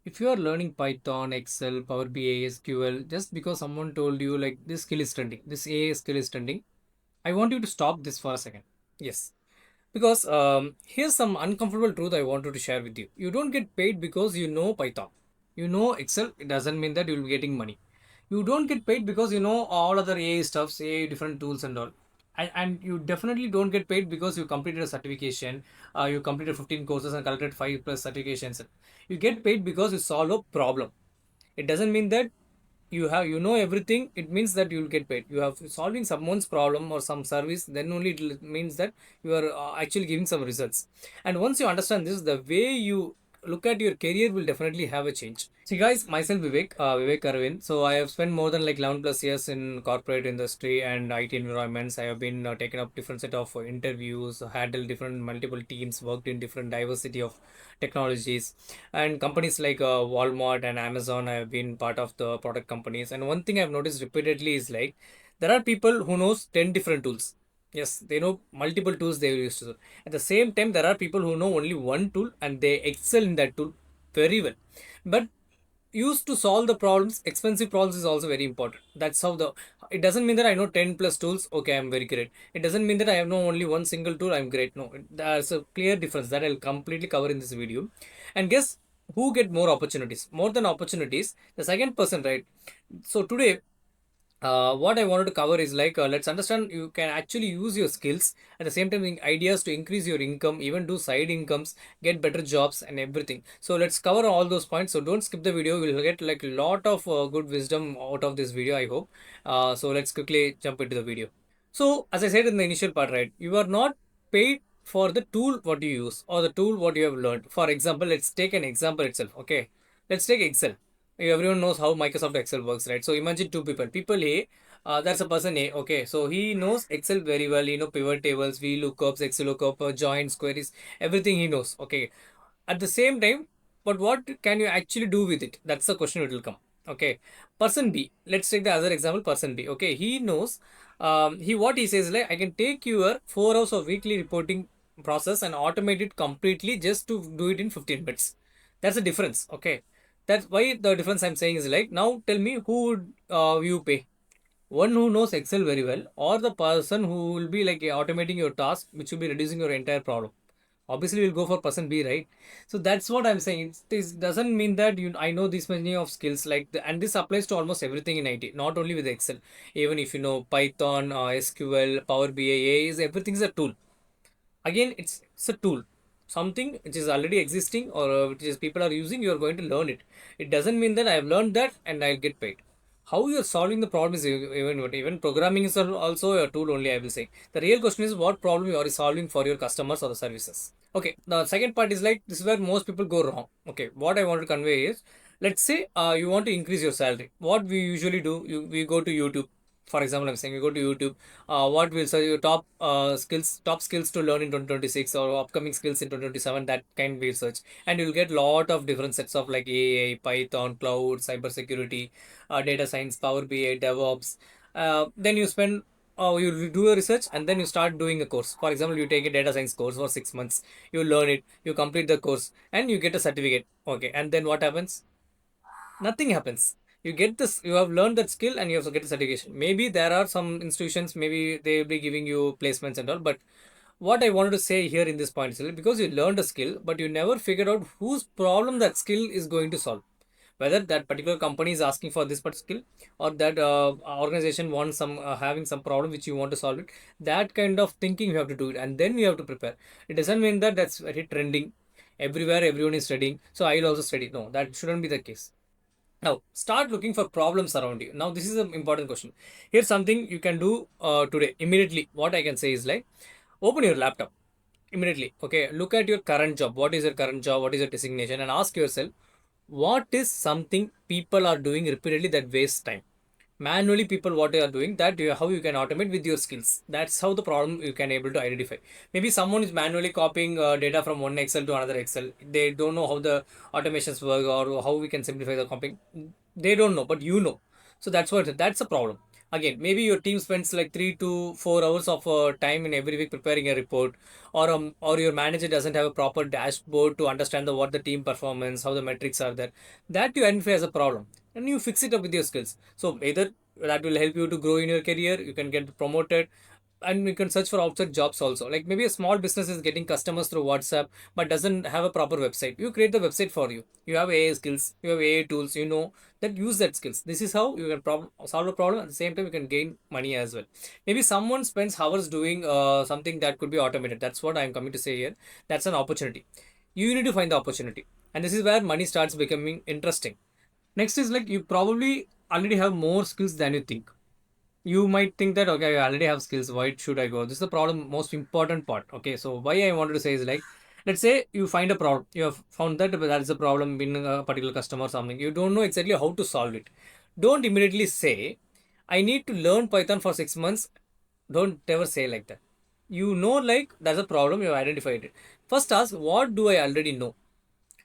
If you are learning Python, Excel, Power BI, SQL, just because someone told you like this skill is trending, this AI skill is trending, I want you to stop this for a second. Yes. Because here's some uncomfortable truth I wanted to share with you. You don't get paid because you know Python. You know Excel, it doesn't mean that you'll be getting money. You don't get paid because you know all other AI stuffs, AI different tools and all. And you definitely don't get paid because you completed a certification, you completed 15 courses and collected 5 plus certifications. You get paid because you solve a problem. It doesn't mean that you know everything. It means that you will get paid. You have solving someone's problem or some service, then only it means that you are actually giving some results. And once you understand this, the way you look at your career will definitely have a change. See guys, myself Vivek Arvind. So I have spent more than like 11 plus years in corporate industry and IT environments. I have been taken up different set of interviews, handled different multiple teams, worked in different diversity of technologies and companies like Walmart and Amazon. I have been part of the product companies, and one thing I've noticed repeatedly is like there are people who knows 10 different tools. Yes, they know multiple tools they used to. At the same time, there are people who know only one tool and they excel in that tool very well. But used to solve the problems, expensive problems is also very important. That's how the it doesn't mean that I know 10 plus tools, okay, I'm very great. It doesn't mean that I have no only one single tool, I'm great. No, there's a clear difference that I'll completely cover in this video. And guess who get more opportunities, more than opportunities, the second person, right? So today what I wanted to cover is like let's understand you can actually use your skills at the same time ideas to increase your income, even do side incomes, get better jobs and everything. So let's cover all those points. So don't skip the video. We'll get like a lot of good wisdom out of this video, I hope. So let's quickly jump into the video. So as I said in the initial part, right, you are not paid for the tool what you use or the tool what you have learned. For example, let's take an example itself. Okay, let's take Excel. Everyone knows how Microsoft Excel works, right? So imagine two people. People A, that's a person A. Okay, so he knows Excel very well. You know pivot tables, VLOOKUPs, Excel lookup, joins, queries, everything he knows. Okay, at the same time, but what can you actually do with it? That's the question it will come. Okay, person B. Let's take the other example. Person B. Okay, he knows. He what he says like I can take your 4 hours of weekly reporting process and automate it completely just to do it in 15 minutes. That's the difference. Okay, that's why the difference I'm saying is like now tell me who would you pay? One who knows Excel very well, or the person who will be like automating your task, which will be reducing your entire problem. Obviously, we'll go for person B, right? So that's what I'm saying. This doesn't mean that I know this many of skills and this applies to almost everything in IT, not only with Excel. Even if you know Python, SQL, Power BI, is everything is a tool. Again, it's a tool, something which is already existing or which is people are using. You are going to learn it. It doesn't mean that I have learned that and I'll get paid. How you are solving the problem is even programming is also a tool only, I will say. The real question is what problem you are solving for your customers or the services. Okay, the second part is like this is where most people go wrong. Okay, what I want to convey is, let's say you want to increase your salary. What we usually do, we go to YouTube. For example, I'm saying you go to YouTube. What will say your top skills to learn in 2026 or upcoming skills in 2027? That kind we search, and you'll get lot of different sets of like AI, Python, cloud, cyber security, data science, Power BI, DevOps. Then you spend. You do a research and then you start doing a course. For example, you take a data science course for 6 months. You learn it. You complete the course and you get a certificate. Okay, and then what happens? Nothing happens. You get this, you have learned that skill and you also get a certification. Maybe there are some institutions, maybe they will be giving you placements and all, but what I wanted to say here in this point is because you learned a skill but you never figured out whose problem that skill is going to solve. Whether that particular company is asking for this particular skill, or that organization wants some having some problem which you want to solve it. That kind of thinking you have to do it, and then you have to prepare. It doesn't mean that that's very trending everywhere, everyone is studying, so I'll also study. No, that shouldn't be the case. Now, start looking for problems around you. Now, this is an important question. Here's something you can do today, immediately. What I can say is like, open your laptop immediately. Okay, look at your current job. What is your current job? What is your designation? And ask yourself, what is something people are doing repeatedly that wastes time? Manually people what they are doing that how you can automate with your skills. That's how the problem you can able to identify. Maybe someone is manually copying data from one Excel to another Excel. They don't know how the automations work or how we can simplify the copying. They don't know, but you know. So that's a problem. Again, maybe your team spends like 3 to 4 hours of time in every week preparing a report, or your manager doesn't have a proper dashboard to understand what the team performance, how the metrics are there. That you identify as a problem, and you fix it up with your skills. So either that will help you to grow in your career, you can get promoted, and you can search for outside jobs also. Like maybe a small business is getting customers through WhatsApp but doesn't have a proper website. You create the website for you. You have AI skills, you have AI tools, that use that skills. This is how you can solve a problem. At the same time, you can gain money as well. Maybe someone spends hours doing something that could be automated. That's what I'm coming to say here. That's an opportunity. You need to find the opportunity, and this is where money starts becoming interesting. Next is like you probably already have more skills than you think. You might think that, okay, I already have skills, why should I go? This is the problem, most important part. Okay, so why I wanted to say is like, let's say you find a problem, you have found that that is a problem in a particular customer or something, you don't know exactly how to solve it. Don't immediately say, I need to learn Python for 6 months. Don't ever say like that. Like there's a problem, you have identified it. First ask, what do I already know?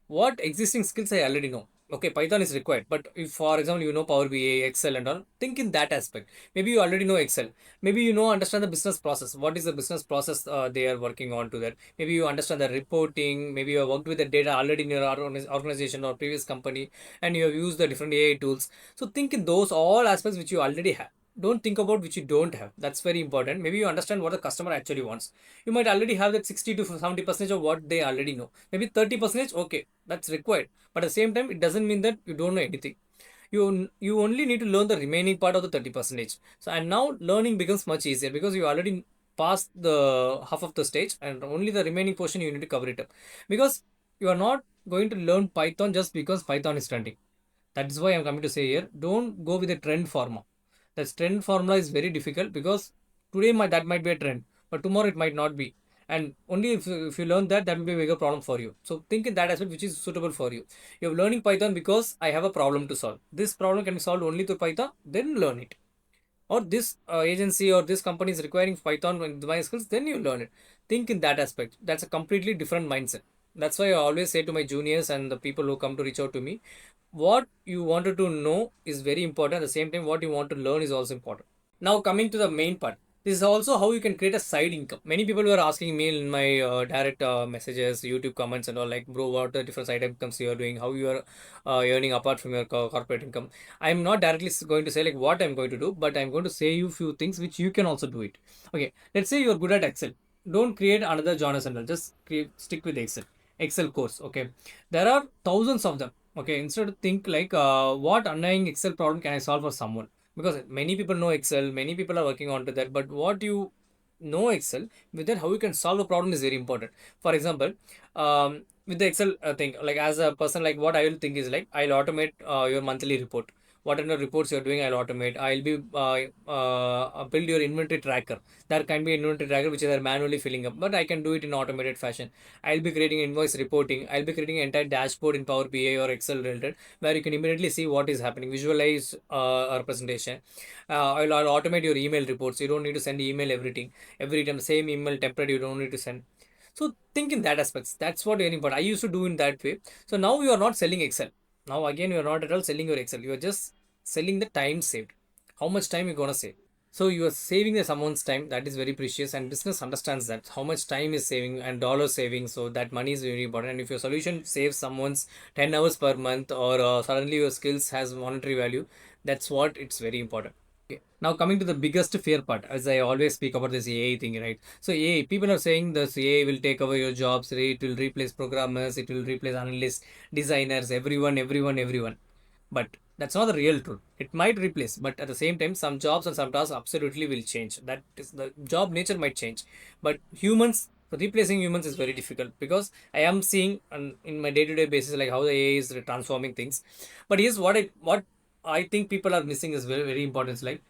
What existing skills I already know. Okay, Python is required, but if, for example, Power BI, Excel, and all, think in that aspect. Maybe you already know Excel. Maybe understand the business process. What is the business process they are working on to that? Maybe you understand the reporting. Maybe you have worked with the data already in your organization or previous company, and you have used the different AI tools. So think in those all aspects which you already have. Don't think about which you don't have. That's very important. Maybe you understand what the customer actually wants. You might already have that 60 to 70% of what they already know. Maybe 30%, okay, that's required. But at the same time, it doesn't mean that you don't know anything. You only need to learn the remaining part of the 30%. So and now learning becomes much easier because you already passed the half of the stage, and only the remaining portion you need to cover it up. Because you are not going to learn Python just because Python is trending. That is why I'm coming to say here, don't go with a trend formula. That trend formula is very difficult because today that might be a trend, but tomorrow it might not be. And only if you learn that, that will be a bigger problem for you. So think in that aspect which is suitable for you. You're learning Python because I have a problem to solve. This problem can be solved only through Python, then learn it. Or this agency or this company is requiring Python with my skills, then you learn it. Think in that aspect. That's a completely different mindset. That's why I always say to my juniors and the people who come to reach out to me, what you wanted to know is very important. At the same time, what you want to learn is also important. Now, coming to the main part, this is also how you can create a side income. Many people were asking me in my direct messages, YouTube comments, and all, like, bro, what are the different side incomes you are doing? How you are earning apart from your corporate income? I'm not directly going to say like what I'm going to do, but I'm going to say you few things which you can also do it. Okay, let's say you're good at Excel. Don't create another genre channel. Just stick with Excel. Excel course. Okay, there are thousands of them. Okay, instead of think like what annoying Excel problem can I solve for someone? Because many people know Excel, many people are working onto that, but what you know Excel, with that how you can solve a problem is very important. For example, with the Excel thing, like as a person, like what I will think is like I'll automate your monthly report. Whatever reports you're doing, I'll automate. I'll be build your inventory tracker. There can be inventory tracker which is manually filling up, but I can do it in automated fashion. I'll be creating invoice reporting. I'll be creating an entire dashboard in Power BI or Excel related, where you can immediately see what is happening, visualize our presentation. I'll automate your email reports. You don't need to send email everything every time. Same email template you don't need to send. So think in that aspects. That's what very important. I used to do in that way. So now you are not selling Excel. Now again you are not at all selling your Excel. You are just selling the time saved. How much time you're gonna save? So you are saving the someone's time, that is very precious, and business understands that how much time is saving and dollar saving. So that money is very important. And if your solution saves someone's 10 hours per month, or suddenly your skills has monetary value, that's what it's very important. Okay. Now coming to the biggest fear part, as I always speak about this AI thing, right? So AI, people are saying this AI will take over your jobs, right? It will replace programmers, it will replace analysts, designers, everyone. But that's not the real truth. It might replace, but at the same time, some jobs and some tasks absolutely will change. That is, the job nature might change, but replacing humans is very difficult, because I am seeing in my day-to-day basis like how the AI is transforming things. But here's what I think people are missing is very very important. It's like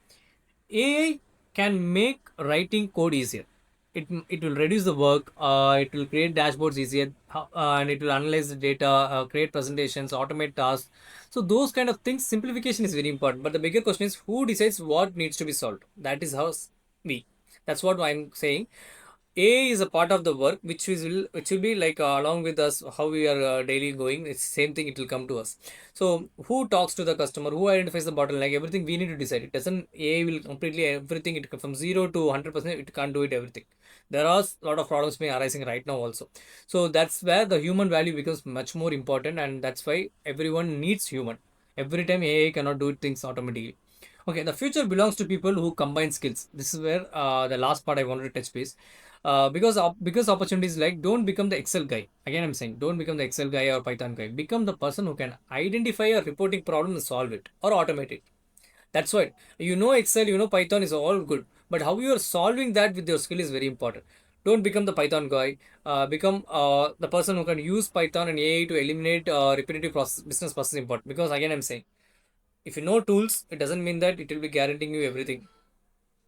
AI can make writing code easier. It will reduce the work. It will create dashboards easier, and it will analyze the data, create presentations, automate tasks. So those kind of things, simplification is very important. But the bigger question is, who decides what needs to be solved? That is how we. That's what I'm saying. AI is a part of the work which will be like along with us how we are daily going. It's same thing. It will come to us. So who talks to the customer? Who identifies the bottleneck? Everything we need to decide. It doesn't AI will completely everything. It from 0 to 100%. It can't do it everything. There are a lot of problems being arising right now also. So that's where the human value becomes much more important, and that's why everyone needs human. Every time AI cannot do things automatically. Okay, the future belongs to people who combine skills. This is where the last part I wanted to touch base. Because opportunities like don't become the Excel guy. Again, I'm saying don't become the Excel guy or Python guy. Become the person who can identify a reporting problem and solve it or automate it. That's why you know Excel, you know Python is all good, but how you are solving that with your skill is very important. Don't become the Python guy. Become the person who can use Python and AI to eliminate repetitive business process important. Because again, I'm saying if you know tools, it doesn't mean that it will be guaranteeing you everything.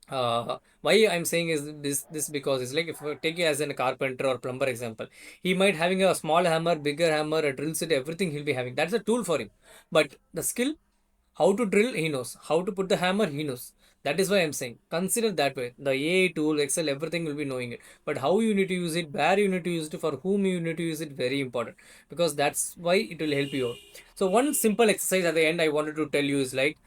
Why I'm saying is this because it's like if you take it as a carpenter or plumber example, he might having a small hammer, bigger hammer, a drill set, everything he'll be having. That's a tool for him. But the skill, how to drill, he knows. How to put the hammer, he knows. That is why I'm saying consider that way. The AI tool, Excel, everything will be knowing it. But how you need to use it, where you need to use it, for whom you need to use it, very important. Because that's why it will help you out. So one simple exercise at the end I wanted to tell you is like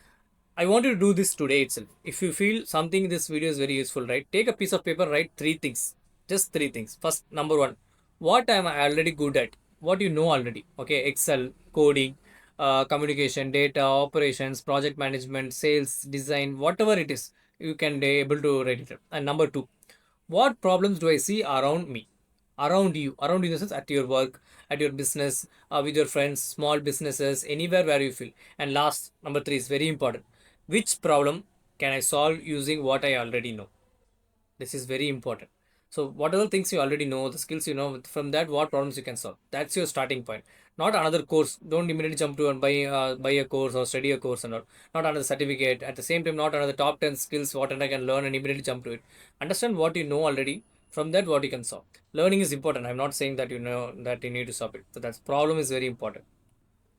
I want you to do this today itself. If you feel something this video is very useful, right? Take a piece of paper, write three things. Just three things. First, number one, what am I already good at? What you know already. Okay, Excel, coding, communication, data, operations, project management, sales, design, whatever it is, you can be able to write it. And number two, what problems do I see around me? Around you in the sense at your work, at your business, with your friends, small businesses, anywhere where you feel. And last, number three is very important. Which problem can I solve using what I already know? This is very important. So whatever things you already know, the skills you know, from that what problems you can solve. That's your starting point. Not another course. Don't immediately jump to and buy a course or study a course and all. Not another certificate. At the same time, not another top 10 skills what I can learn and immediately jump to it. Understand what you know already. From that, what you can solve. Learning is important. I'm not saying that you know that you need to solve it. So that's problem is very important.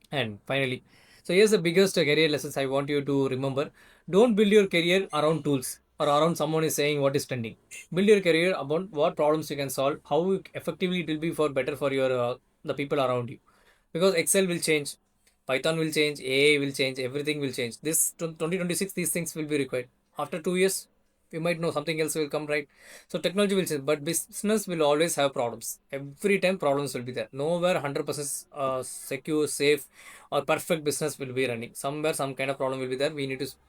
And finally, so here's the biggest career lessons I want you to remember. Don't build your career around tools or around someone is saying what is trending. Build your career about what problems you can solve, how effectively it will be for better for your the people around you. Because Excel will change, Python will change, AI will change, everything will change. This 2026, these things will be required. After 2 years, you might know something else will come, right? So technology will change, but business will always have problems. Every time problems will be there. Nowhere 100% secure, safe, or perfect business will be running. Somewhere some kind of problem will be there.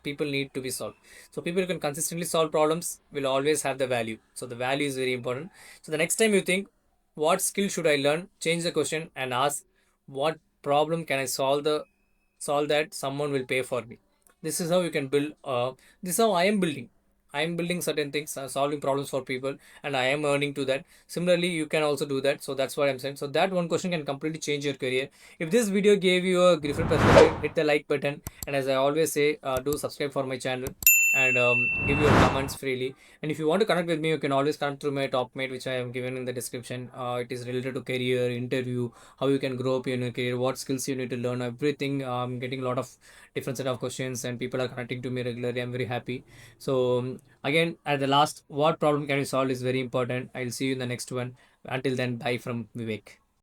People need to be solved. So people who can consistently solve problems will always have the value. So the value is very important. So the next time you think, what skill should I learn? Change the question and ask, what problem can I solve that someone will pay for me. This is how you can build. This is how I am building certain things, solving problems for people, and I am earning to that. Similarly, you can also do that. So that's what I'm saying. So that one question can completely change your career. If this video gave you a different perspective, hit the like button. And as I always say, do subscribe for my channel and give your comments freely. And if you want to connect with me, you can always connect through my top mate, which I have given in the description. It is related to career, interview, how you can grow up in your career, what skills you need to learn, everything. I'm getting a lot of different set of questions, and people are connecting to me regularly. I'm very happy. So again, at the last, what problem can you solve is very important. I'll see you in the next one. Until then, bye from Vivek.